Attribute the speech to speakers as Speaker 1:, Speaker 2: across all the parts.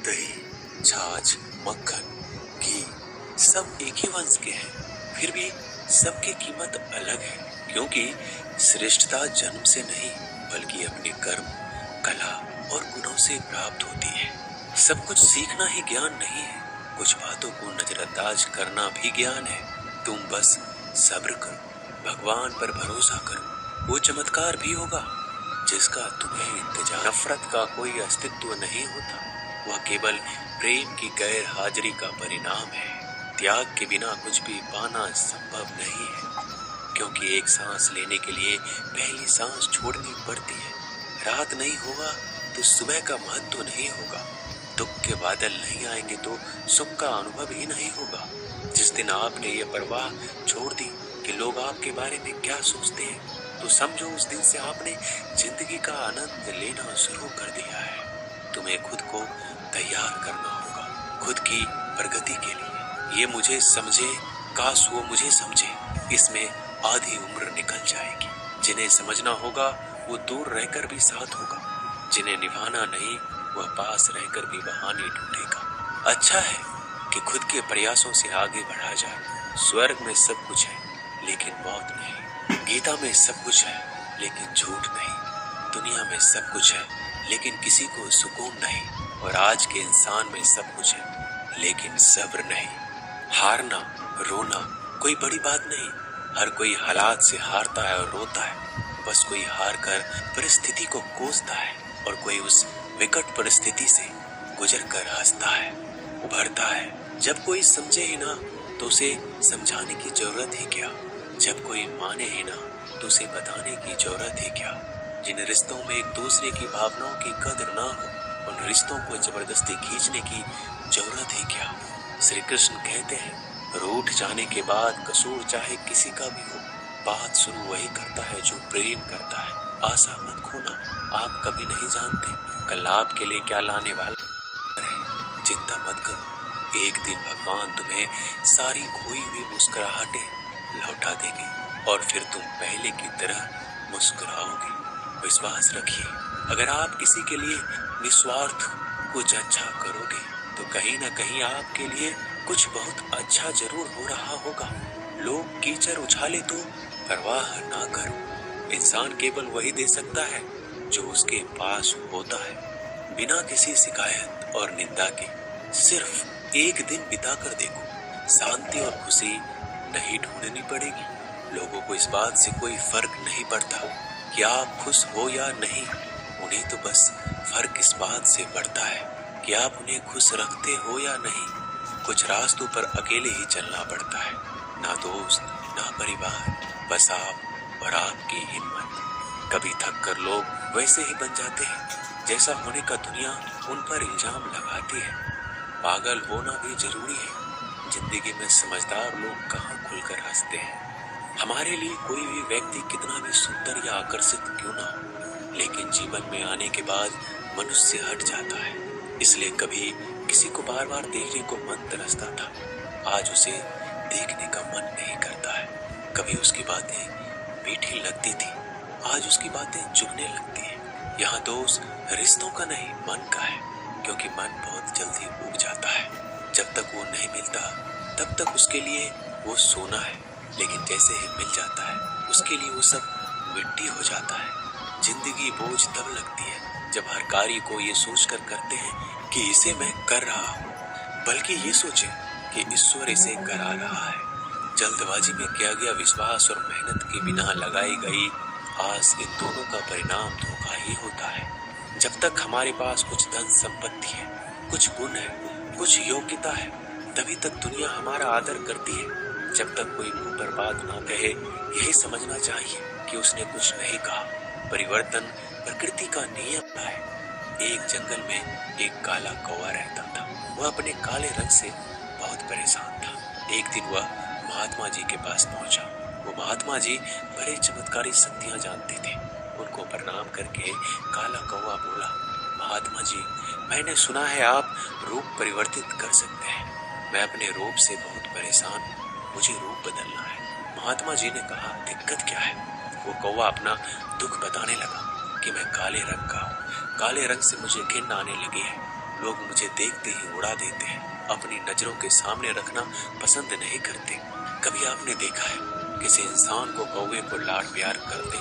Speaker 1: दही, छाछ, मक्खन, घी सब एक ही वंश के हैं, फिर भी सबकी कीमत अलग है, क्योंकि श्रेष्ठता जन्म से नहीं बल्कि अपने कर्म, कला और गुणों से प्राप्त होती है। सब कुछ सीखना ही ज्ञान नहीं है, कुछ बातों को नजरअंदाज करना भी ज्ञान है। तुम बस सब्र करो, भगवान पर भरोसा करो, वो चमत्कार भी होगा जिसका तुम्हें इंतजार। नफरत का कोई अस्तित्व नहीं होता, वह केवल प्रेम की गैर हाजिरी का परिणाम है। त्याग के बिना कुछ भी पाना संभव नहीं है, क्योंकि एक सांस लेने के लिए पहली सांस छोड़नी पड़ती है। रात नहीं होगा तो सुबह का महत्व नहीं होगा, दुख के बादल नहीं आएंगे तो सुख का अनुभव ही नहीं होगा। जिस दिन आपने ये परवाह छोड़ दी कि लोग आपके बारे में क्या सोचते हैं, तो समझो उस दिन से आपने जिंदगी का आनंद लेना शुरू कर दिया है। तुम्हें खुद को तैयार करना होगा, खुद की प्रगति के लिए। ये मुझे समझे, काश वो मुझे समझे, इसमें आधी उम्र निकल जाएगी। जिन्हें समझना होगा वो दूर रहकर भी साथ होगा, जिन्हें निभाना नहीं वह पास रहकर भी बहाने ढूंढेगा। अच्छा है कि खुद के प्रयासों से आगे बढ़ा जाए। स्वर्ग में सब कुछ है लेकिन मौत नहीं, गीता में सब कुछ है लेकिन झूठ नहीं, दुनिया में सब कुछ है लेकिन किसी को सुकून नहीं, और आज के इंसान में सब कुछ है लेकिन सब्र नहीं। हारना, रोना कोई बड़ी बात नहीं, हर कोई हालात से हारता है और रोता है। बस कोई हार कर परिस्थिति को कोसता है और कोई उस विकट परिस्थिति से गुजर कर हंसता है, उभरता है। जब कोई समझे ही ना तो उसे समझाने की जरूरत ही क्या, जब कोई माने ही ना तो उसे बताने की जरूरत ही क्या। जिन रिश्तों में एक दूसरे की भावनाओं की कदर ना हो, उन रिश्तों को जबरदस्ती खींचने की जरूरत ही क्या। श्री कृष्ण कहते हैं, रूठ जाने के बाद कसूर चाहे किसी का भी हो, बात शुरू वही करता है जो प्रेम करता है। आशा मत खोना, आप कभी नहीं जानते कल आपके लिए क्या लाने वाला है। चिंता मत करो, एक दिन भगवान तुम्हें सारी खोई हुई मुस्कुराहटें लौटा देंगे और फिर तुम पहले की तरह मुस्कुराओगे। विश्वास रखिए, अगर आप किसी के लिए निस्वार्थ कुछ अच्छा करोगे तो कहीं ना कहीं आपके लिए कुछ बहुत अच्छा जरूर हो रहा होगा। लोग कीचड़ उछाले तो परवाह ना करो, इंसान केवल वही दे सकता है जो उसके पास होता है। बिना किसी शिकायत और निंदा के सिर्फ एक दिन बिता कर देखो, शांति और खुशी नहीं ढूंढनी पड़ेगी। लोगों को इस बात से कोई फर्क नहीं पड़ता कि आप खुश हो या नहीं, उन्हें तो बस फर्क इस बात से पड़ता है कि आप उन्हें खुश रखते हो या नहीं। कुछ रास्तों पर अकेले ही चलना पड़ता है, ना दोस्त ना परिवार, बस आप और आपकी हिम्मत। कभी थक कर लोग वैसे ही बन जाते हैं जैसा होने का दुनिया उन पर इल्जाम लगाती है। पागल होना भी जरूरी है, जिंदगी में समझदार लोग कहाँ खुलकर हंसते हैं। हमारे लिए कोई भी व्यक्ति कितना भी सुंदर या आकर्षित क्यों ना हो, लेकिन जीवन में आने के बाद मनुष्य हट जाता है। इसलिए कभी किसी को बार बार देखने को मन तरसता था, आज उसे देखने का मन नहीं करता है। कभी उसकी बातें मीठी लगती थी, आज उसकी बातें चुभने लगती है। यहाँ दोष रिश्तों का नहीं मन का है, क्योंकि मन बहुत जल्दी उब जाता है। जब तक वो नहीं मिलता तब तक उसके लिए वो सोना है, लेकिन जैसे ही मिल जाता है उसके लिए वो सब मिट्टी हो जाता है। जिंदगी बोझ तब लगती है जब हर कार्य को ये सोचकर करते हैं कि इसे मैं कर रहा हूँ, बल्कि ये सोचे कि ईश्वर इसे करा रहा है। जल्दबाजी में किया गया विश्वास और मेहनत के बिना लगाई गई आस, इन दोनों का परिणाम धोखा ही होता है। जब तक हमारे पास कुछ धन संपत्ति है, कुछ गुण है, कुछ योग्यता है, तभी तक दुनिया हमारा आदर करती है। जब तक कोई मुंह पर बात ना कहे, यही समझना चाहिए कि उसने कुछ नहीं कहा। परिवर्तन प्रकृति का नियम है। एक जंगल में एक काला कौवा रहता था। वह अपने काले रंग से बहुत परेशान था। एक दिन वह महात्मा जी के पास पहुंचा। वो महात्मा जी बड़े चमत्कारी शक्तियां जानते थे। उनको प्रणाम करके काला कौवा बोला, महात्मा जी, मैंने सुना है आप रूप परिवर्तित कर सकते हैं। मैं अपने रूप से बहुत परेशान हूँ, मुझे रूप बदलना है। महात्मा जी ने कहा, दिक्कत क्या है? वो कौवा अपना दुख बताने लगा कि मैं काले रंग का हूँ, काले रंग से मुझे घिन आने लगी है। लोग मुझे देखते ही उड़ा देते हैं, अपनी नजरों के सामने रखना पसंद नहीं करते। कभी आपने देखा है किसी इंसान को कौवे को लाड़ प्यार करते?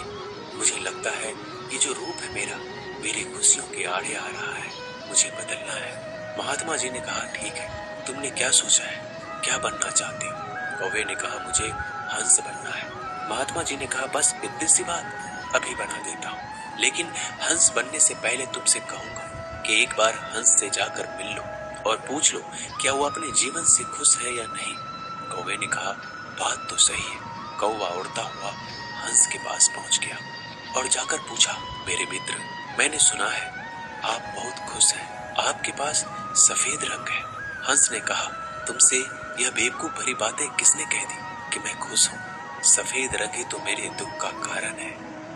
Speaker 1: मुझे लगता है ये जो रूप है मेरा, मेरी खुशियों के आड़े आ रहा है, मुझे बदलना है। महात्मा जी ने कहा, ठीक है, तुमने क्या सोचा है, क्या बनना चाहते हो? कौवे ने कहा, मुझे हंस बनना है। महात्मा जी ने कहा, बस इतनी सी बात, अभी बना देता हूँ। लेकिन हंस बनने से पहले तुमसे कहूंगा कि एक बार हंस से जाकर मिल लो और पूछ लो क्या वो अपने जीवन से खुश है या नहीं। कौवे ने कहा, बात तो सही है। कौवा उड़ता हुआ हंस के पास पहुंच गया और जाकर पूछा, मेरे मित्र, मैंने सुना है आप बहुत खुश हैं, आपके पास सफेद रंग है। हंस ने कहा, तुमसे यह बेवकूफ भरी बातें किसने कह दी कि मैं खुश हूँ? सफेद रंग ही तो मेरे दुख का कारण है।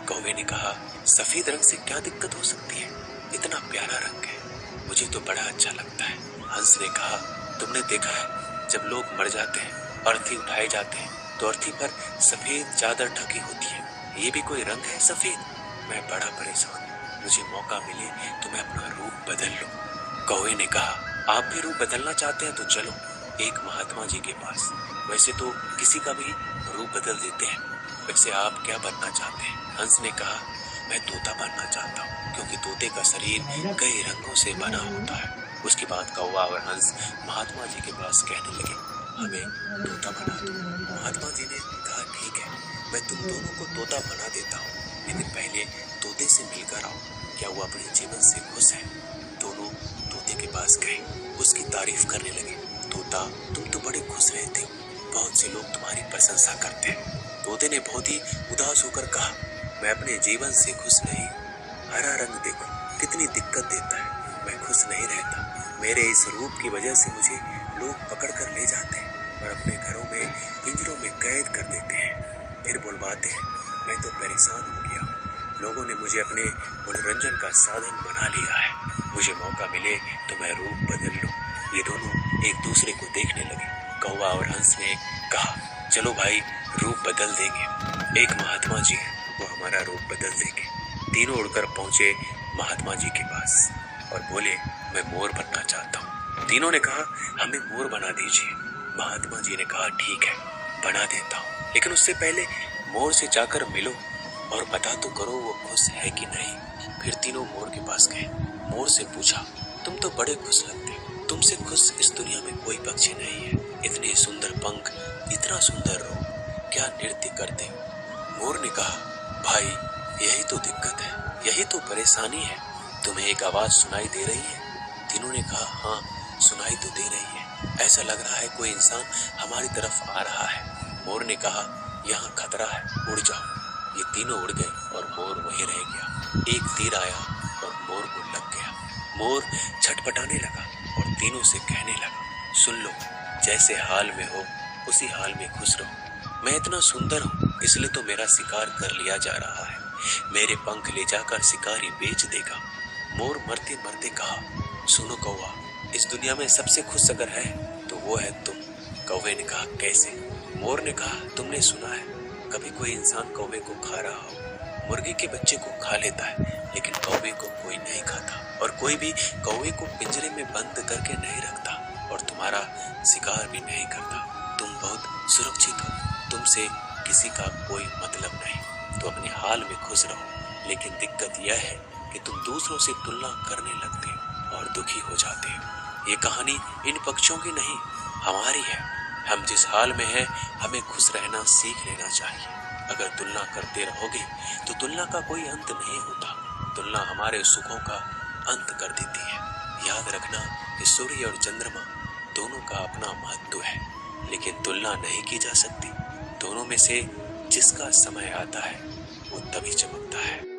Speaker 1: कौवे ने कहा, सफेद रंग से क्या दिक्कत हो सकती है, इतना प्यारा रंग है, मुझे तो बड़ा अच्छा लगता है। हंस ने कहा, तुमने देखा है जब लोग मर जाते हैं, अर्थी उठाए जाते हैं, तो अर्थी पर सफेद चादर ढकी होती है, ये भी कोई रंग है सफेद? मैं बड़ा परेशान हूँ, मुझे मौका मिले तो मैं अपना रूप बदल लूं। कौवे ने कहा, आप भी रूप बदलना चाहते हैं तो चलो एक महात्मा जी के पास, वैसे तो किसी का भी रूप बदल देते हैं। वैसे आप क्या बनना चाहते हैं? हंस ने कहा, मैं तोता बनना चाहता हूँ, क्योंकि तोते का शरीर कई रंगों से बना होता है। उसके बाद कौवा और हंस महात्मा जी के पास कहने लगे, हमें तोता बना दो। महात्मा जी ने कहा, ठीक है, मैं तुम दोनों को तोता बना देता हूँ, लेकिन पहले तोते से मिलकर आओ, क्या वो अपने जीवन से खुश है? दोनों तोते के पास गए, उसकी तारीफ करने लगे। तोता, तुम तो बड़े खुश रहते हो, बहुत से लोग तुम्हारी प्रशंसा करते हैं। तोते ने बहुत ही उदास होकर कहा, मैं अपने जीवन से खुश नहीं। हरा रंग देखो कितनी दिक्कत देता है, मैं खुश नहीं रहता। मेरे इस रूप की वजह से मुझे लोग पकड़ कर ले जाते हैं और अपने घरों में पिंजरों में कैद कर देते हैं, फिर बुलवाते हैं। मैं तो परेशान हो गया हूँ, लोगों ने मुझे अपने मनोरंजन का साधन बना लिया है। मुझे मौका मिले तो मैं रूप बदल लूं। ये दोनों एक दूसरे को देखने लगे। कौवा और हंस ने कहा, चलो भाई, रूप बदल देंगे। एक महात्मा जी है, वो हमारा रूप बदल देंगे। तीनों उड़कर पहुंचे महात्मा जी के पास और बोले, मैं मोर बनना चाहता हूँ। तीनों ने कहा, हमें मोर बना दीजिए। महात्मा जी ने कहा, ठीक है, बना देता हूँ, लेकिन उससे पहले मोर से जाकर मिलो और बता तो करो वो खुश है कि नहीं। फिर तीनों मोर के पास गए। मोर से पूछा, तुम तो बड़े खुश लगते हो, तुमसे खुश इस दुनिया में कोई पक्षी नहीं है। इतने सुंदर पंख, इतना सुंदर रूप, क्या नृत्य करते हो? मोर ने कहा, भाई, यही तो दिक्कत है, यही तो परेशानी है। तुम्हें एक आवाज सुनाई दे रही है? तीनों ने कहा, हाँ, सुनाई तो दे रही है, ऐसा लग रहा है कोई इंसान हमारी तरफ आ रहा है। मोर ने कहा, यहाँ खतरा है, उड़ जाओ। ये तीनों उड़ गए और मोर वहीं रह गया। एक तीर आया और मोर को लग गया। मोर छटपटाने लगा और तीनों से कहने लगा, सुन लो, जैसे हाल में हो उसी हाल में खुश रहो। मैं इतना सुंदर हूँ इसलिए तो मेरा शिकार कर लिया जा रहा है, मेरे पंख ले जाकर शिकारी बेच देगा। मोर मरते मरते कहा, सुनो कौवा, इस दुनिया में सबसे खुश अगर है तो वो है तुम। कौवे ने कहा, कैसे? मोर ने कहा, तुमने सुना है कभी कोई इंसान कौवे को खा रहा हो? मुर्गी के बच्चे को खा लेता है, लेकिन कौवे को कोई नहीं खाता, और कोई भी कौवे को पिंजरे में बंद करके नहीं रखता और तुम्हारा शिकार भी नहीं करता। तुम बहुत सुरक्षित हो, तुमसे किसी का कोई मतलब नहीं, तो अपने हाल में खुश रहो। लेकिन दिक्कत यह है कि तुम दूसरों से तुलना करने लगते हो और दुखी हो जाते हो। ये कहानी इन पक्षियों की नहीं, हमारी है। हम जिस हाल में हैं, हमें खुश रहना सीख लेना चाहिए। अगर तुलना करते रहोगे तो तुलना का कोई अंत नहीं होता। तुलना हमारे सुखों का अंत कर देती है। याद रखना कि सूर्य और चंद्रमा दोनों का अपना महत्व है, लेकिन तुलना नहीं की जा सकती। दोनों में से जिसका समय आता है वो तभी चमकता है।